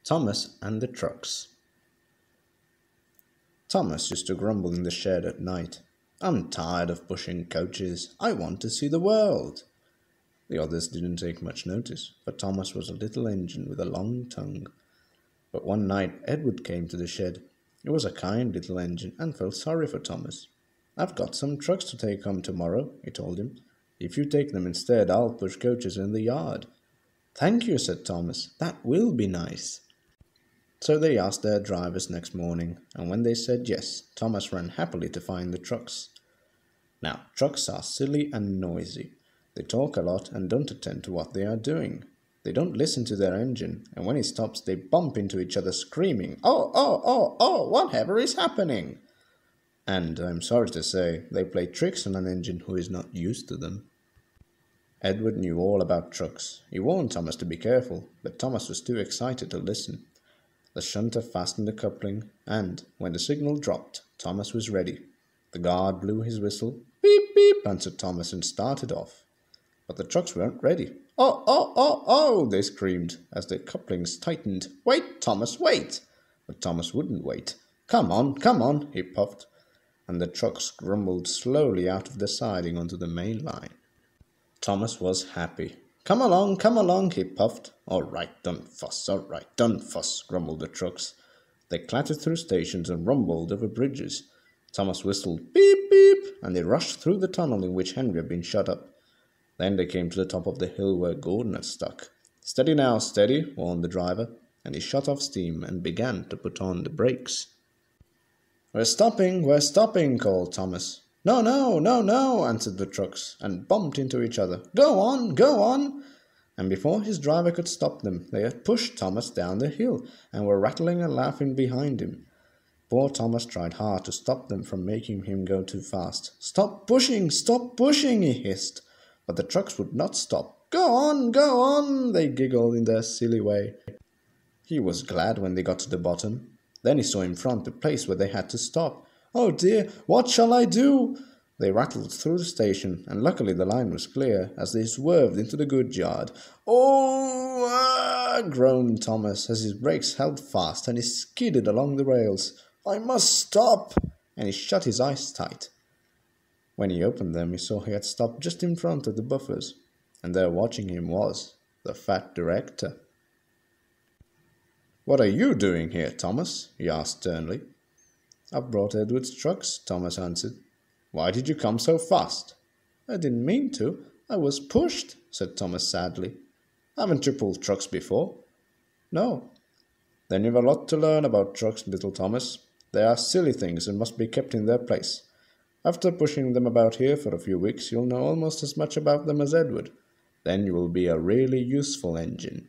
Thomas and the Trucks. Thomas used to grumble in the shed at night. "I'm tired of pushing coaches. I want to see the world." The others didn't take much notice, for Thomas was a little engine with a long tongue. But one night Edward came to the shed. He was a kind little engine and felt sorry for Thomas. "I've got some trucks to take home tomorrow," he told him. "If you take them instead, I'll push coaches in the yard." "Thank you," said Thomas. "That will be nice." So they asked their drivers next morning, and when they said yes, Thomas ran happily to find the trucks. Now, trucks are silly and noisy. They talk a lot and don't attend to what they are doing. They don't listen to their engine, and when it stops, they bump into each other screaming, "Oh, oh, oh, oh, whatever is happening?" And I'm sorry to say, they play tricks on an engine who is not used to them. Edward knew all about trucks. He warned Thomas to be careful, but Thomas was too excited to listen. The shunter fastened the coupling, and when the signal dropped, Thomas was ready. The guard blew his whistle. "Beep, beep," answered Thomas and started off. But the trucks weren't ready. "Oh, oh, oh, oh," they screamed as the couplings tightened. "Wait, Thomas, wait!" But Thomas wouldn't wait. Come on," he puffed, and the trucks rumbled slowly out of the siding onto the main line. Thomas was happy. Come along," he puffed. "All right, don't fuss, all right, don't fuss," grumbled the trucks. They clattered through stations and rumbled over bridges. Thomas whistled, "Beep, beep," and they rushed through the tunnel in which Henry had been shut up. Then they came to the top of the hill where Gordon had stuck. "Steady now, steady," warned the driver, and he shut off steam and began to put on the brakes. We're stopping," called Thomas. No, no, no, no," answered the trucks, and bumped into each other. Go on," and before his driver could stop them, they had pushed Thomas down the hill, and were rattling and laughing behind him. Poor Thomas tried hard to stop them from making him go too fast. Stop pushing, he hissed, but the trucks would not stop. Go on," they giggled in their silly way. He was glad when they got to the bottom. Then he saw in front the place where they had to stop. "Oh dear, what shall I do?" They rattled through the station, and luckily the line was clear as they swerved into the goods yard. "Oh, groaned Thomas as his brakes held fast and he skidded along the rails. "I must stop," and he shut his eyes tight. When he opened them, he saw he had stopped just in front of the buffers, and there watching him was the fat director. "What are you doing here, Thomas?" he asked sternly. "I've brought Edward's trucks," Thomas answered. "Why did you come so fast?" "I didn't mean to. I was pushed," said Thomas sadly. "Haven't you pulled trucks before?" "No." "Then you've a lot to learn about trucks, little Thomas. They are silly things and must be kept in their place. After pushing them about here for a few weeks, you'll know almost as much about them as Edward. Then you will be a really useful engine."